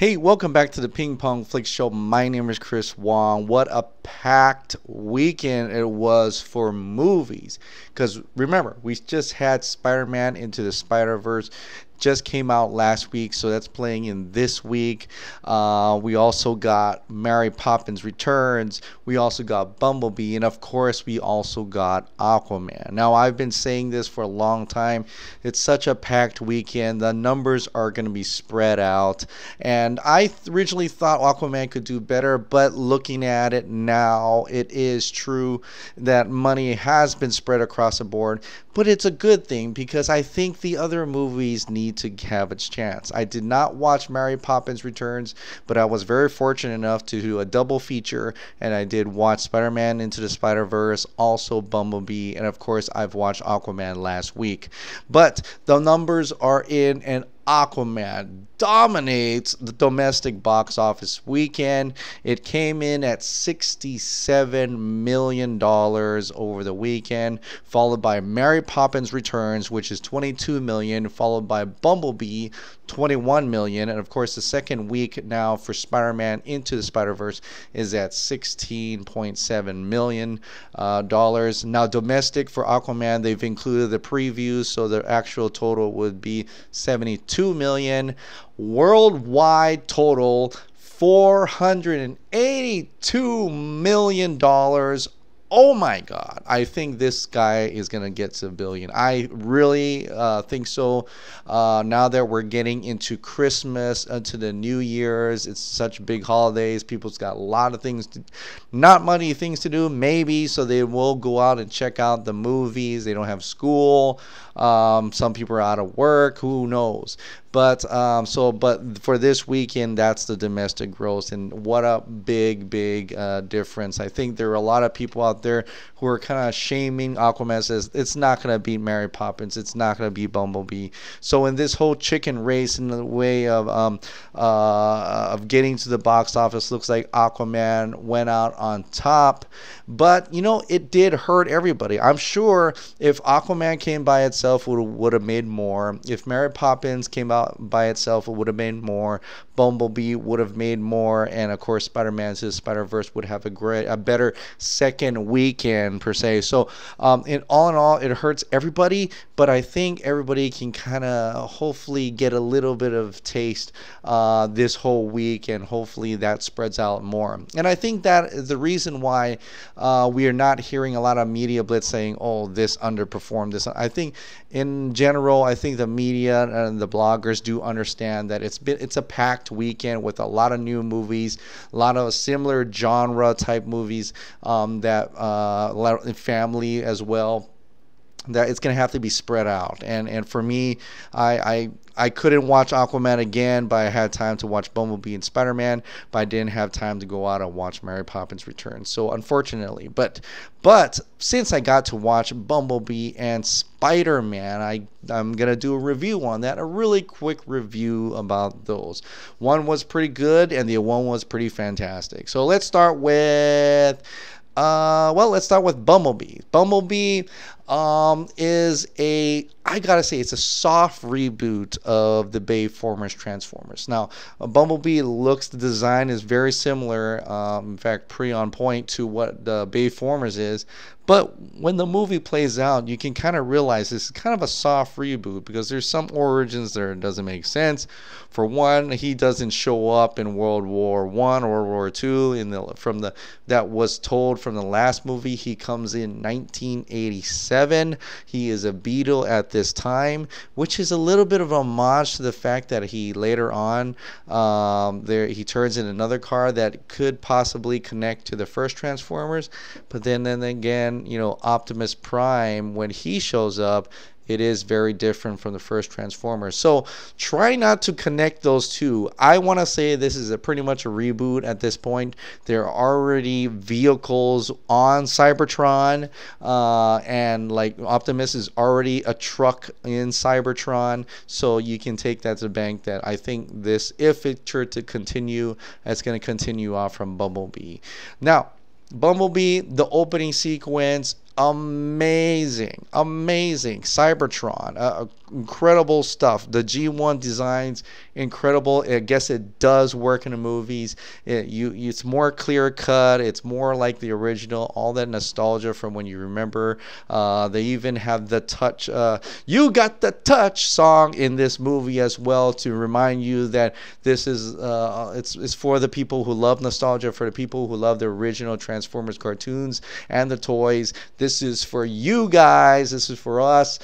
Hey, welcome back to the Ping Pong Flick Show. My name is Chris Wong. What a packed weekend it was for movies. Because remember, we just had Spider-Man Into the Spider-Verse. Just came out last week, so that's playing in this week. We also got Mary Poppins Returns. We also got Bumblebee, and of course, we also got Aquaman. Now, I've been saying this for a long time. It's such a packed weekend. The numbers are going to be spread out, and I originally thought Aquaman could do better, but looking at it now, it is true that money has been spread across the board. But it's a good thing because I think the other movies need to have its chance. I did not watch Mary Poppins Returns, but I was very fortunate enough to do a double feature, and I did watch Spider-Man Into the Spider-Verse, also Bumblebee, and of course I've watched Aquaman last week. But the numbers are in, and Aquaman dominates the domestic box office weekend. It came in at $67 million over the weekend, followed by Mary Poppins Returns, which is $22 million, followed by Bumblebee, $21 million, and of course the second week now for Spider-Man Into the Spider-Verse is at $16.7 million. Now domestic for Aquaman, they've included the previews, so the actual total would be $72 million. Worldwide total $482 million. Oh my God, I think this guy is going to get to a billion. I really think so. Now that we're getting into Christmas, into the New Year's, it's such big holidays. People's got a lot of things, not many things to do, maybe, so they will go out and check out the movies. They don't have school. Some people are out of work. Who knows? But for this weekend, that's the domestic gross, and what a big difference. I think there are a lot of people out there who are kind of shaming Aquaman. Says it's not going to beat Mary Poppins, it's not going to beat Bumblebee. So in this whole chicken race, in the way of getting to the box office, looks like Aquaman went out on top. But you know, it did hurt everybody. I'm sure if Aquaman came by itself, it would have made more. If Mary Poppins came out by itself, it would have made more. Bumblebee would have made more, and of course Spider-Man Into the Spider-Verse would have a better second weekend per se. So in all, it hurts everybody, but I think everybody can kind of hopefully get a little bit of taste this whole week, and hopefully that spreads out more. And I think that is the reason why we are not hearing a lot of media blitz saying, oh, this underperformed this. I think in general, I think the media and the bloggers do understand that it's a packed weekend with a lot of new movies, a lot of similar genre type movies, that a lot of family as well, that it's going to have to be spread out. And for me, I couldn't watch Aquaman again, but I had time to watch Bumblebee and Spider-Man, but I didn't have time to go out and watch Mary Poppins Returns. So unfortunately, but since I got to watch Bumblebee and Spider-Man, I'm going to do a review on that, a really quick review about those. One was pretty good, and the one was pretty fantastic. So let's start with Bumblebee. Bumblebee is I gotta say, it's a soft reboot of the Bayformers Transformers. Now, Bumblebee the design is very similar, in fact, pretty on point to what the Bayformers is. But when the movie plays out, you can kind of realize this is kind of a soft reboot because there's some origins there that doesn't make sense. For one, he doesn't show up in World War I or World War II that was told from the last movie. He comes in 1987. He is a Beetle at this time, which is a little bit of a homage to the fact that he later on he turns in another car that could possibly connect to the first Transformers. But then again, you know, Optimus Prime, when he shows up, it is very different from the first Transformers. So try not to connect those two. I want to say this is pretty much a reboot at this point. There are already vehicles on Cybertron, and like Optimus is already a truck in Cybertron. So you can take that to the bank that I think this, if it were to continue, it's going to continue off from Bumblebee. Now, Bumblebee, the opening sequence, amazing, amazing. Cybertron, incredible stuff. The G1 designs, incredible. I guess it does work in the movies. It's more clear cut. It's more like the original. All that nostalgia from when you remember. They even have the touch. You got the touch song in this movie as well to remind you that this is it's for the people who love nostalgia, for the people who love the original Transformers cartoons and the toys. This is for you guys. This is for us.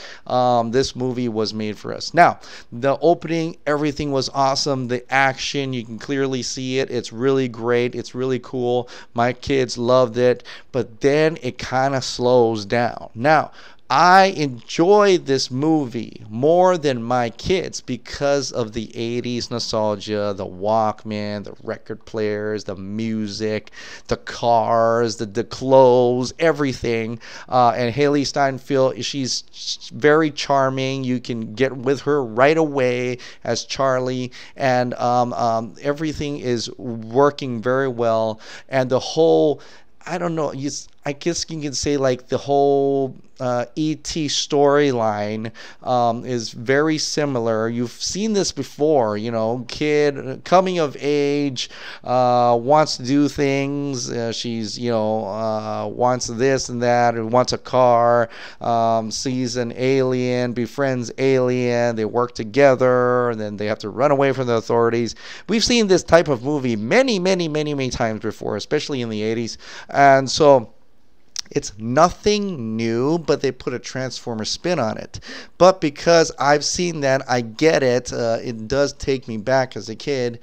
This movie was made for us. Now, the opening, everything was awesome. The action, you can clearly see it. It's really great. It's really cool. My kids loved it. But then it kind of slows down. Now, I enjoy this movie more than my kids because of the 80s nostalgia, the Walkman, the record players, the music, the cars, the clothes, everything. And Haley Steinfeld, she's very charming. You can get with her right away as Charlie. And everything is working very well. And the whole, I don't know, I guess you can say like the whole E.T. storyline is very similar. You've seen this before, you know, kid coming of age, wants to do things. She's, you know, wants this and that, or wants a car, sees an alien, befriends alien, they work together, and then they have to run away from the authorities. We've seen this type of movie many, many, many, many times before, especially in the 80s. And so it's nothing new, but they put a Transformer spin on it. But because I've seen that, I get it. It does take me back as a kid.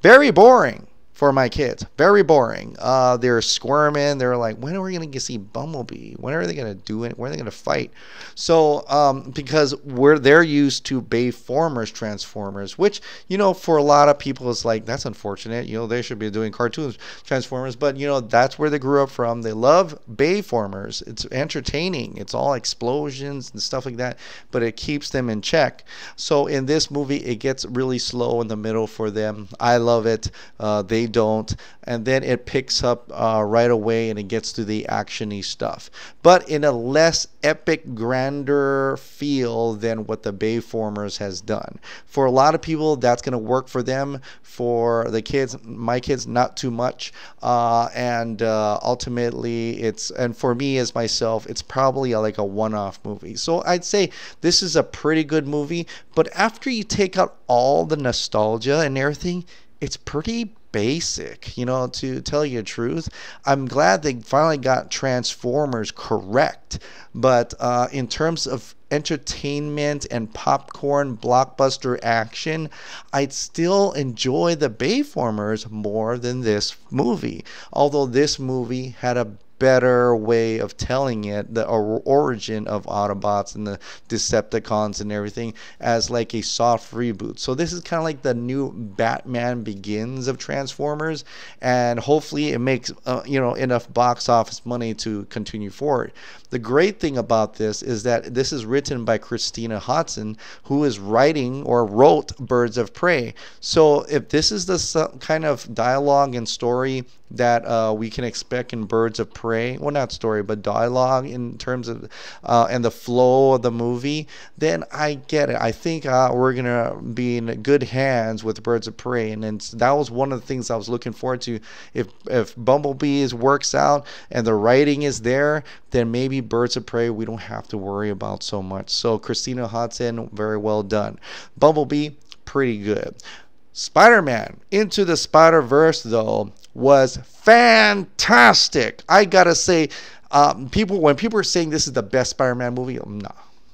Very boring for my kids. Very boring. They're squirming. They're like, when are we going to see Bumblebee? When are they going to do it? When are they going to fight? So because they're used to Bayformers Transformers, which, you know, for a lot of people is like, that's unfortunate. You know, they should be doing cartoons Transformers. But, you know, that's where they grew up from. They love Bayformers. It's entertaining. It's all explosions and stuff like that. But it keeps them in check. So in this movie, it gets really slow in the middle for them. I love it. They don't, and then it picks up right away and it gets to the actiony stuff, but in a less epic, grander feel than what the Bayformers has done. For a lot of people, that's going to work for them. For the kids, my kids, not too much, and ultimately and for me as myself, it's probably like a one-off movie. So I'd say this is a pretty good movie, but after you take out all the nostalgia and everything, it's pretty basic, you know, to tell you the truth. I'm glad they finally got Transformers correct, but in terms of entertainment and popcorn blockbuster action, I'd still enjoy the Bayformers more than this movie, although this movie had a better way of telling it, the origin of Autobots and the Decepticons and everything, as like a soft reboot. So this is kind of like the new Batman Begins of Transformers, and hopefully it makes you know, enough box office money to continue forward. The great thing about this is that this is written by Christina Hodson, who is writing or wrote Birds of Prey. So if this is the kind of dialogue and story that we can expect in Birds of Prey, well, not story, but dialogue in terms of and the flow of the movie, then I get it. I think we're gonna be in good hands with Birds of Prey, and then that was one of the things I was looking forward to. If Bumblebee works out and the writing is there, then maybe Birds of Prey we don't have to worry about so much. So Christina Hodson, very well done. Bumblebee, pretty good. Spider-Man Into the Spider-Verse, though, was fantastic. I gotta say, when people are saying this is the best Spider-Man movie,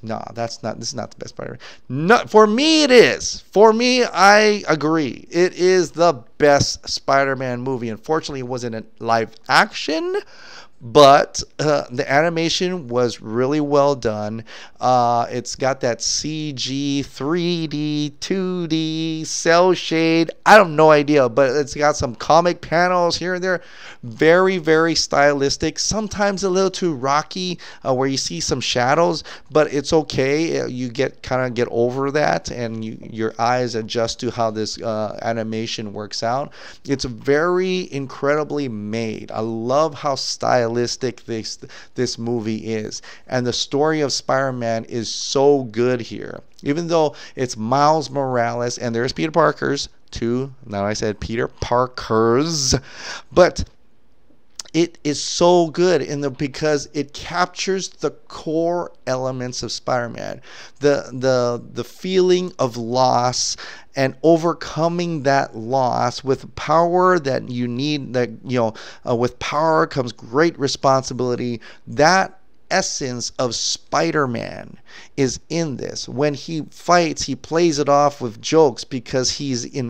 no, this is not the best Spider-Man. No, for me it is. For me, I agree. It is the best Spider-Man movie. Unfortunately, it wasn't a live action, but the animation was really well done. It's got that CG, 3D, 2D, cell shade. I have no idea, but it's got some comic panels here and there. Very, very stylistic. Sometimes a little too rocky, where you see some shadows, but it's okay. You kind of get over that, and your eyes adjust to how this animation works out. It's very incredibly made. I love how stylish stylistic this movie is. And the story of Spider-Man is so good here. Even though it's Miles Morales and there's Peter Parker's too. Now I said Peter Parker's, but it is so good because it captures the core elements of Spider-Man, the feeling of loss and overcoming that loss with power that you need. That with power comes great responsibility. That essence of Spider-Man is in this. When he fights, he plays it off with jokes because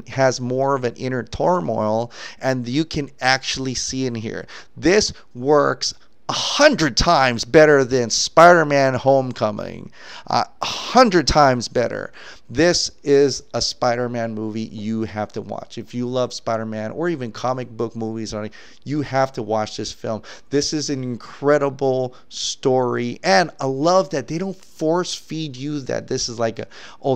has more of an inner turmoil, and you can actually see in here. This works 100 times better than Spider-Man Homecoming. 100 times better. This is a Spider-Man movie you have to watch. If you love Spider-Man or even comic book movies, you have to watch this film. This is an incredible story, and I love that they don't force feed you that this is like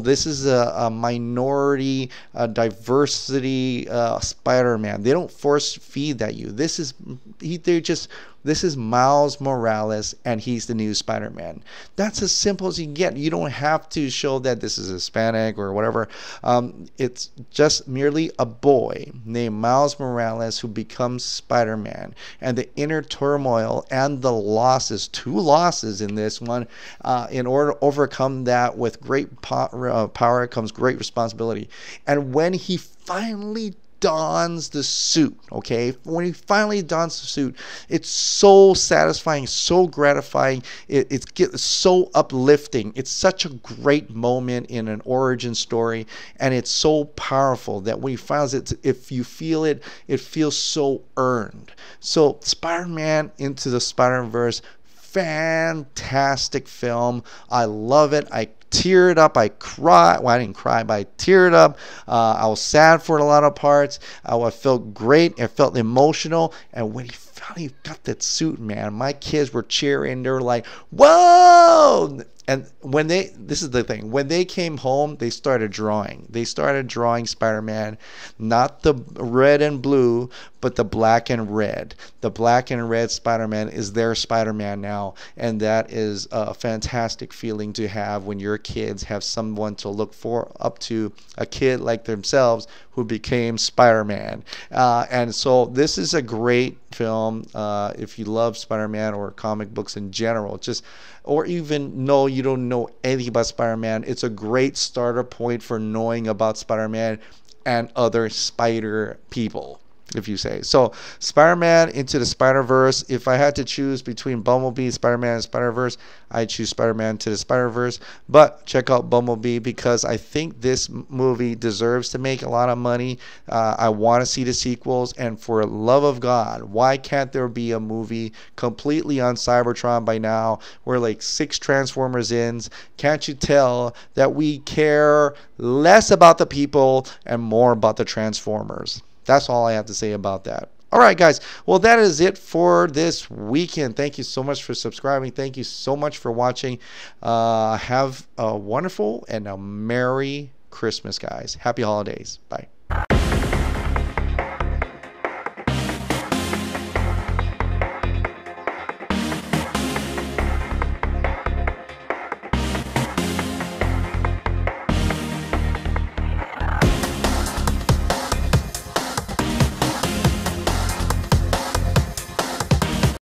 this is a minority, diversity Spider-Man. They don't force feed that you. This is Miles Morales, and he's the new Spider-Man. That's as simple as you can get. You don't have to show that this is Hispanic or whatever. It's just merely a boy named Miles Morales who becomes Spider-Man, and the inner turmoil and the losses, 2 losses in this one. In order to overcome that, with great power comes great responsibility. And when he finally dons the suit, when he finally dons the suit, it's so satisfying, so gratifying, it's so uplifting. It's such a great moment in an origin story, and it's so powerful that when he finds it, if you feel it, it feels so earned. So Spider-Man Into the Spider-Verse, fantastic film. I love it. I teared up. I cried. Well, I didn't cry, but I teared up. I was sad for a lot of parts. I felt great. I felt emotional. And when he finally got that suit, man, my kids were cheering. They were like, whoa! And this is the thing, when they came home, they started drawing. They started drawing Spider-Man, not the red and blue, but the black and red. The black and red Spider-Man is their Spider-Man now, and that is a fantastic feeling to have when your kids have someone to look up to, a kid like themselves who became Spider-Man. And so this is a great film if you love Spider-Man or comic books in general, or even you don't know anything about Spider-Man. It's a great starter point for knowing about Spider-Man and other spider people, if you say. So Spider-Man Into the Spider-Verse, if I had to choose between Bumblebee, Spider-Man, and Spider-Verse, I'd choose Spider-Man Into the Spider-Verse. But check out Bumblebee because I think this movie deserves to make a lot of money. I want to see the sequels, and for the love of God, why can't there be a movie completely on Cybertron by now? We're like 6 Transformers in. Can't you tell that we care less about the people and more about the Transformers? That's all I have to say about that. All right, guys. Well, that is it for this weekend. Thank you so much for subscribing. Thank you so much for watching. Have a wonderful and a Merry Christmas, guys. Happy holidays. Bye.